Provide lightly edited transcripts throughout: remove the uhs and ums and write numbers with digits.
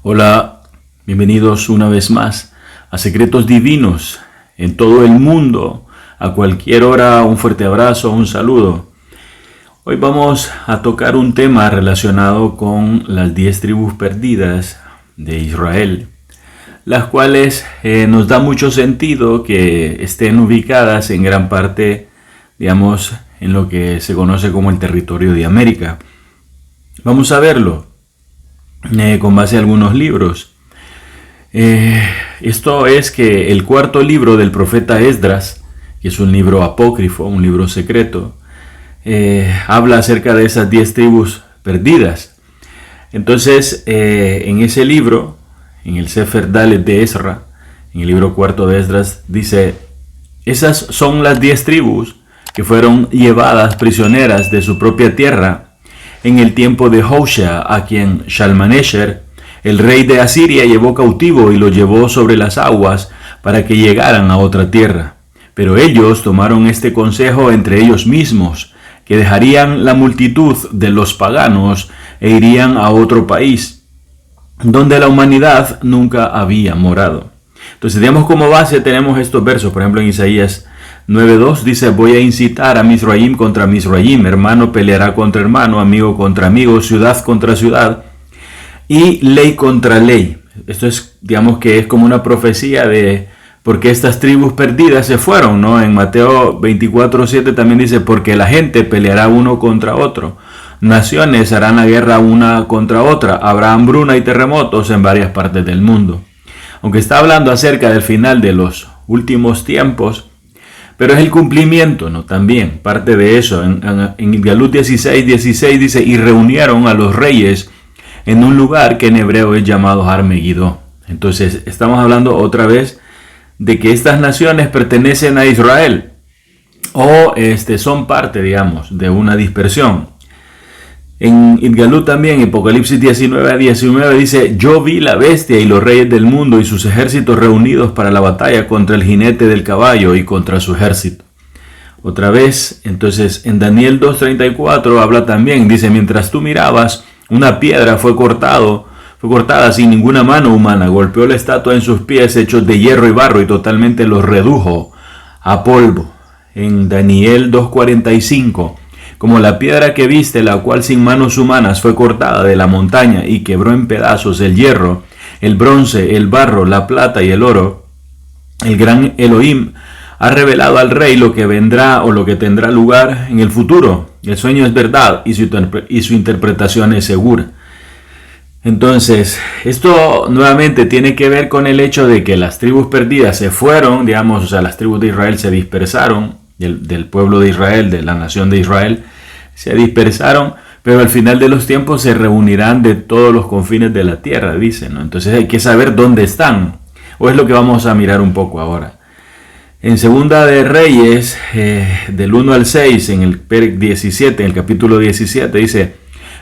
Hola, bienvenidos una vez más a Secretos Divinos en todo el mundo. A cualquier hora, un fuerte abrazo, un saludo. Hoy vamos a tocar un tema relacionado con las 10 tribus perdidas de Israel, las cuales nos da mucho sentido que estén ubicadas en gran parte, digamos, en lo que se conoce como el territorio de América. Vamos a verlo con base a algunos libros. Esto es que el cuarto libro del profeta Esdras, que es un libro apócrifo, un libro secreto, habla acerca de esas 10 tribus perdidas. Entonces, en ese libro, en el Sefer Dalet de Ezra, en el libro cuarto de Esdras, dice: esas son las 10 tribus que fueron llevadas prisioneras de su propia tierra en el tiempo de Hoshea, a quien Shalmaneser, el rey de Asiria, llevó cautivo y lo llevó sobre las aguas para que llegaran a otra tierra. Pero ellos tomaron este consejo entre ellos mismos, que dejarían la multitud de los paganos e irían a otro país, donde la humanidad nunca había morado. Entonces, digamos, como base tenemos estos versos. Por ejemplo, en Isaías 9:2 dice: voy a incitar a Misraim contra Misraim, hermano peleará contra hermano, amigo contra amigo, ciudad contra ciudad y ley contra ley. Esto es, digamos, que es como una profecía de por qué estas tribus perdidas se fueron, ¿no? En Mateo 24:7 también dice: porque la gente peleará uno contra otro, naciones harán la guerra una contra otra, habrá hambruna y terremotos en varias partes del mundo. Aunque está hablando acerca del final de los últimos tiempos, pero es el cumplimiento, ¿no? También parte de eso. En Galut 16:16 dice: y reunieron a los reyes en un lugar que en hebreo es llamado Armegiddo. Entonces estamos hablando otra vez de que estas naciones pertenecen a Israel o son parte, digamos, de una dispersión. En Galut también, Apocalipsis 19:19 dice: yo vi la bestia y los reyes del mundo y sus ejércitos reunidos para la batalla contra el jinete del caballo y contra su ejército. Otra vez, entonces, en Daniel 2:34 habla también, dice: mientras tú mirabas, una piedra fue cortada sin ninguna mano humana, golpeó la estatua en sus pies hechos de hierro y barro y totalmente los redujo a polvo. En Daniel 2:45, como la piedra que viste, la cual sin manos humanas fue cortada de la montaña y quebró en pedazos el hierro, el bronce, el barro, la plata y el oro, el gran Elohim ha revelado al rey lo que vendrá o lo que tendrá lugar en el futuro. El sueño es verdad y su interpretación es segura. Entonces, esto nuevamente tiene que ver con el hecho de que las tribus perdidas se fueron, digamos, o sea, las tribus de Israel se dispersaron, del pueblo de Israel, de la nación de Israel, se dispersaron, pero al final de los tiempos se reunirán de todos los confines de la tierra, dicen, ¿no? Entonces hay que saber dónde están, o es lo que vamos a mirar un poco ahora. En Segunda de Reyes, del 1 al 6, en el Perec 17, en el capítulo 17, dice: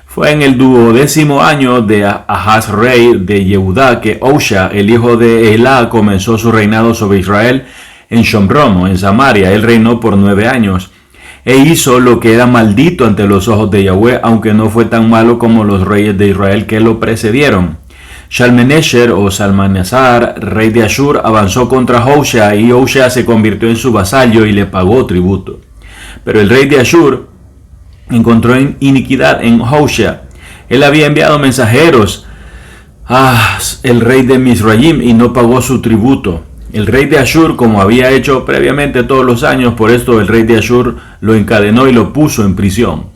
fue en el 12º año de Ahaz, rey de Yehudá, que Hoshea, el hijo de Elá, comenzó su reinado sobre Israel en Shomrom, o en Samaria. Él reinó por 9 años e hizo lo que era maldito ante los ojos de Yahweh, aunque no fue tan malo como los reyes de Israel que lo precedieron. Shalmaneser o Salmanasar, rey de Ashur, avanzó contra Hoshea y Hoshea se convirtió en su vasallo y le pagó tributo. Pero el rey de Ashur encontró iniquidad en Hoshea. Él había enviado mensajeros el rey de Misraim y no pagó su tributo. El rey de Ashur, como había hecho previamente todos los años, por esto el rey de Ashur lo encadenó y lo puso en prisión.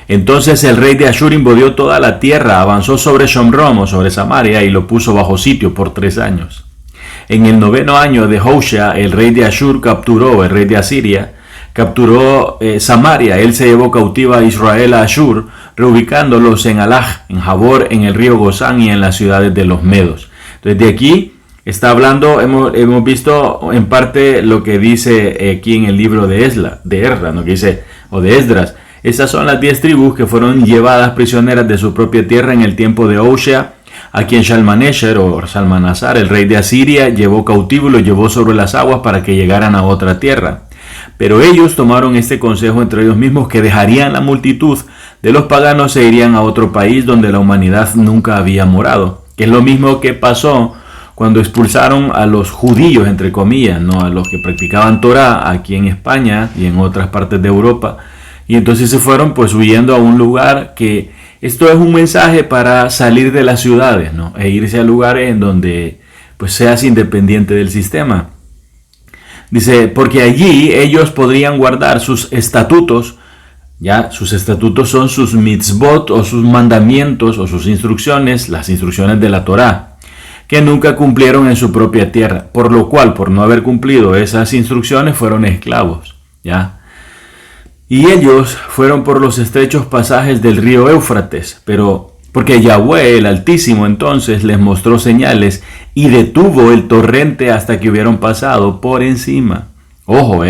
Entonces el rey de Ashur invadió toda la tierra, avanzó sobre Shomrom o sobre Samaria y lo puso bajo sitio por 3 años. En el 9º año de Hoshea, el rey de Ashur el rey de Asiria, capturó Samaria. Él se llevó cautiva a Israel a Ashur, reubicándolos en Alaj, en Jabor, en el río Gozán y en las ciudades de los Medos. Entonces de aquí está hablando, hemos visto en parte lo que dice aquí en el libro de Esdras, ¿no? Que dice, o de Esdras. Estas son las 10 tribus que fueron llevadas prisioneras de su propia tierra en el tiempo de Hoshea, a quien Shalmaneser o Salmanasar, el rey de Asiria, llevó cautivo y lo llevó sobre las aguas para que llegaran a otra tierra. Pero ellos tomaron este consejo entre ellos mismos, que dejarían la multitud de los paganos e irían a otro país donde la humanidad nunca había morado. que es lo mismo que pasó cuando expulsaron a los judíos, entre comillas, ¿no? A los que practicaban Torah aquí en España y en otras partes de Europa. Y entonces se fueron pues huyendo a un lugar que esto es un mensaje para salir de las ciudades, ¿no? E irse a lugares en donde pues seas independiente del sistema. Dice, porque allí ellos podrían guardar sus estatutos. Ya, sus estatutos son sus mitzvot o sus mandamientos o sus instrucciones, las instrucciones de la Torá, que nunca cumplieron en su propia tierra, por lo cual, por no haber cumplido esas instrucciones, fueron esclavos. Ya. Y ellos fueron por los estrechos pasajes del río Éufrates, pero porque Yahweh, el Altísimo, entonces les mostró señales y detuvo el torrente hasta que hubieron pasado por encima. Ojo,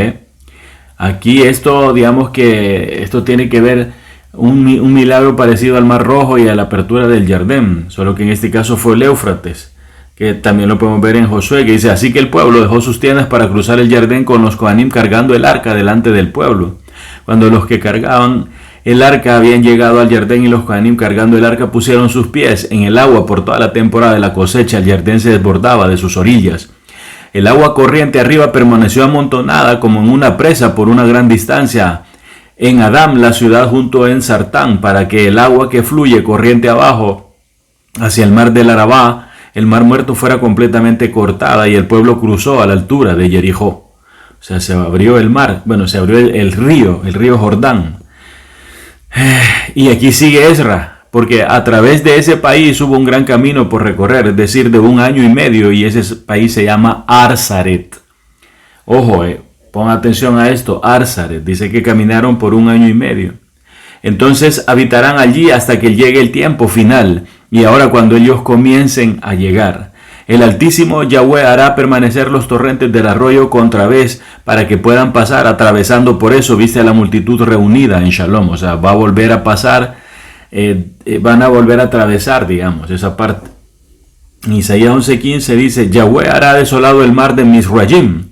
aquí esto, digamos que esto tiene que ver un milagro parecido al Mar Rojo y a la apertura del Jardín, solo que en este caso fue el Éufrates, que también lo podemos ver en Josué, que dice, así que el pueblo dejó sus tiendas para cruzar el Jardín con los Kohanim cargando el arca delante del pueblo. Cuando los que cargaban el arca habían llegado al Jardín y los Kohanim cargando el arca pusieron sus pies en el agua por toda la temporada de la cosecha, el Jardín se desbordaba de sus orillas. El agua corriente arriba permaneció amontonada como en una presa por una gran distancia en Adam, la ciudad junto en Sartán, para que el agua que fluye corriente abajo hacia el mar del Arabá, el mar muerto, fuera completamente cortada y el pueblo cruzó a la altura de Jericó. O sea, se abrió el mar, se abrió el río Jordán. Y aquí sigue Ezra, porque a través de ese país hubo un gran camino por recorrer, es decir, de 1 año y medio, y ese país se llama Arsaret. Ojo, pon atención a esto, Arsaret, dice que caminaron por 1 año y medio. Entonces habitarán allí hasta que llegue el tiempo final, y ahora cuando ellos comiencen a llegar, el Altísimo Yahweh hará permanecer los torrentes del arroyo contra vez para que puedan pasar atravesando por eso, viste a la multitud reunida en Shalom, o sea, va a volver a pasar, van a volver a atravesar, digamos, esa parte. En Isaías 11:15 dice, Yahweh hará desolado el mar de Misraim,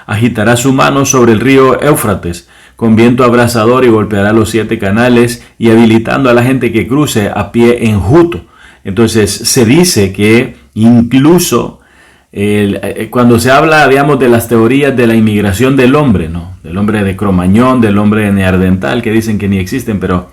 agitará su mano sobre el río Éufrates, con viento abrasador y golpeará los 7 canales y habilitando a la gente que cruce a pie enjuto. Entonces se dice que incluso cuando se habla, digamos, de las teorías de la inmigración del hombre, ¿no? Del hombre de Cromañón, del hombre neandertal, que dicen que ni existen, pero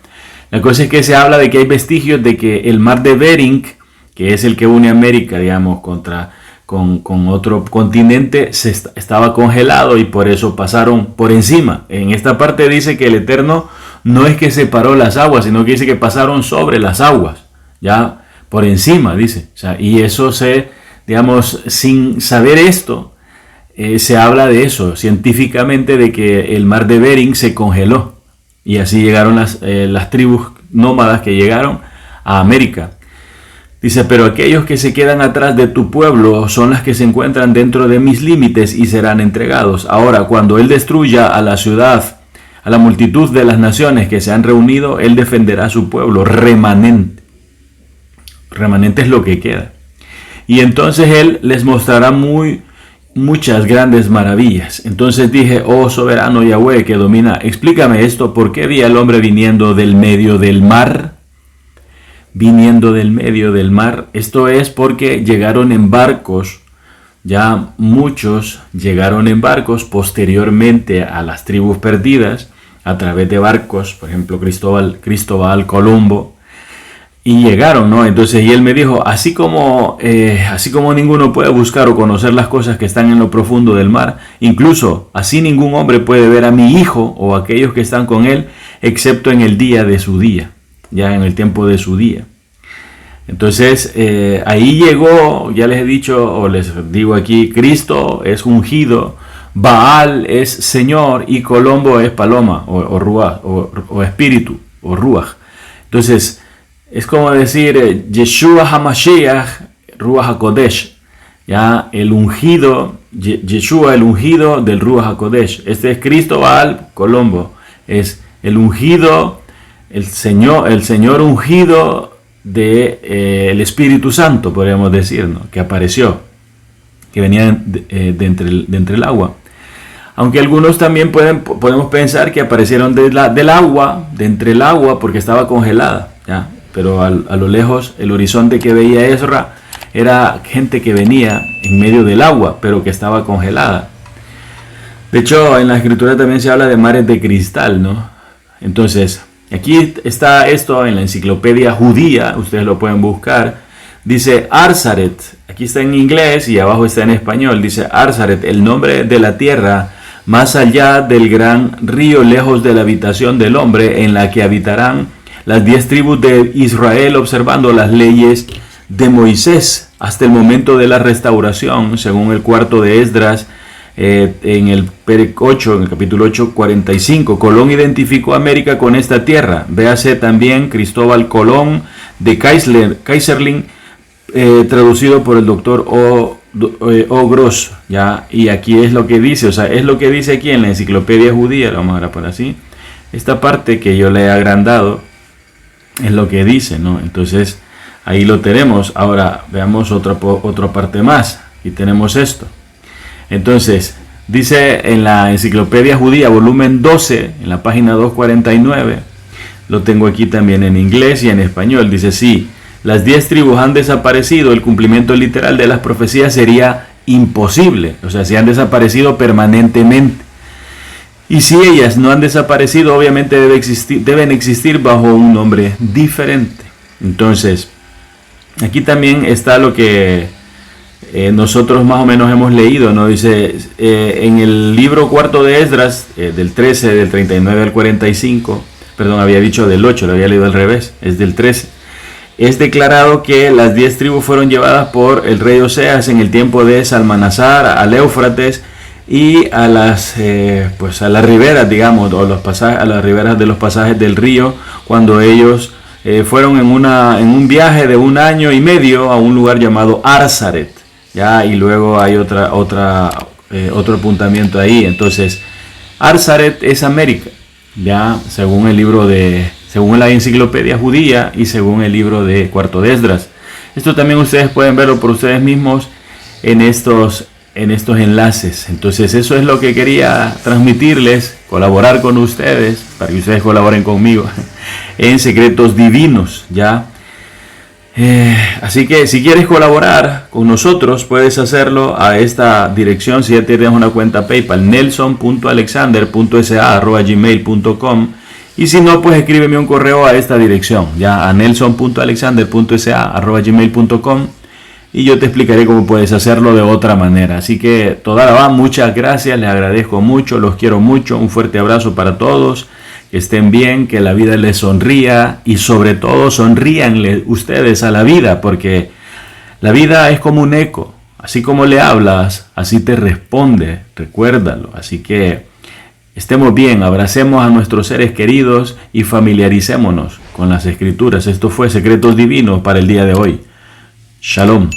la cosa es que se habla de que hay vestigios de que el mar de Bering, que es el que une América, digamos, con otro continente, estaba congelado y por eso pasaron por encima. En esta parte dice que el Eterno no es que separó las aguas, sino que dice que pasaron sobre las aguas, ya por encima, dice. O sea, y eso digamos, sin saber esto, se habla de eso científicamente, de que el mar de Bering se congeló y así llegaron las tribus nómadas que llegaron a América. Dice, pero aquellos que se quedan atrás de tu pueblo son las que se encuentran dentro de mis límites y serán entregados. Ahora, cuando él destruya a la ciudad, a la multitud de las naciones que se han reunido, él defenderá a su pueblo remanente. Remanente es lo que queda. Y entonces él les mostrará muchas grandes maravillas. Entonces dije, oh soberano Yahweh que domina, explícame esto, ¿por qué vi al hombre viniendo del medio del mar? Viniendo del medio del mar. Esto es porque llegaron en barcos, ya muchos llegaron en barcos posteriormente a las tribus perdidas, a través de barcos, por ejemplo Cristóbal Colombo, y llegaron, ¿no? Entonces, y él me dijo, así como ninguno puede buscar o conocer las cosas que están en lo profundo del mar, incluso así ningún hombre puede ver a mi hijo o aquellos que están con él, excepto en el día de su día, ya en el tiempo de su día. Entonces, ahí llegó, ya les he dicho, o les digo aquí, Cristo es ungido, Baal es Señor y Colombo es paloma, o Ruach, o espíritu, o Ruach. Entonces, es como decir Yeshua HaMashiach, Ruach HaKodesh, ya el ungido, Yeshua el ungido del Ruach HaKodesh. Este es Cristo Baal Colombo, es el ungido, el Señor ungido de el Espíritu Santo, podríamos decir, ¿no? Que apareció, que venía de entre el agua. Aunque algunos también podemos pensar que aparecieron del agua, de entre el agua, porque estaba congelada, ¿ya? Pero a lo lejos, el horizonte que veía Ezra era gente que venía en medio del agua, pero que estaba congelada. De hecho, en la escritura también se habla de mares de cristal, ¿no? Entonces, aquí está esto en la enciclopedia judía, ustedes lo pueden buscar. Dice Arzaret, aquí está en inglés y abajo está en español. Dice Arzaret, el nombre de la tierra más allá del gran río, lejos de la habitación del hombre, en la que habitarán las 10 tribus de Israel, observando las leyes de Moisés, hasta el momento de la restauración, según el cuarto de Esdras, en el Perec 8, en el capítulo 8, 45. Colón identificó América con esta tierra. Véase también Cristóbal Colón de Kaiserling, traducido por el doctor O. Gross, ¿ya? Y aquí es lo que dice, o sea, es lo que dice aquí en la enciclopedia judía. Lo vamos a ver por así. Esta parte que yo le he agrandado es lo que dice, ¿no? Entonces, ahí lo tenemos. Ahora, veamos otra parte más. Y tenemos esto. Entonces, dice en la enciclopedia judía, volumen 12, en la página 249, lo tengo aquí también en inglés y en español. Dice, sí, las 10 tribus han desaparecido, el cumplimiento literal de las profecías sería imposible. O sea, si han desaparecido permanentemente. Y si ellas no han desaparecido, obviamente deben existir bajo un nombre diferente. Entonces, aquí también está lo que nosotros más o menos hemos leído, ¿no? Dice, en el libro cuarto de Esdras, del 13, del 39 al 45, perdón, había dicho del 8, lo había leído al revés, es del 13. Es declarado que las 10 tribus fueron llevadas por el rey Oseas en el tiempo de Salmanasar al Éufrates y a las a las riberas, digamos, o a las riberas de los pasajes del río, cuando ellos fueron en un viaje de 1 año y medio a un lugar llamado Arzaret, ya, y luego hay otro apuntamiento ahí. Entonces, Arzaret es América, ya, según la enciclopedia judía y según el libro de Cuarto de Esdras. Esto también ustedes pueden verlo por ustedes mismos en estos enlaces. Entonces, eso es lo que quería transmitirles, colaborar con ustedes, para que ustedes colaboren conmigo en Secretos Divinos, ¿ya? Así que si quieres colaborar con nosotros, puedes hacerlo a esta dirección. Si ya tienes una cuenta PayPal, nelson.alexander.sa@gmail.com. Y si no, pues escríbeme un correo a esta dirección, ya, a nelson.alexander.sa@gmail.com, y yo te explicaré cómo puedes hacerlo de otra manera. Así que, toda la va, muchas gracias, les agradezco mucho, los quiero mucho, un fuerte abrazo para todos, que estén bien, que la vida les sonría, y sobre todo sonríanle ustedes a la vida, porque la vida es como un eco, así como le hablas, así te responde, recuérdalo. Así que estemos bien, abracemos a nuestros seres queridos y familiaricémonos con las escrituras. Esto fue Secretos Divinos para el día de hoy. Shalom.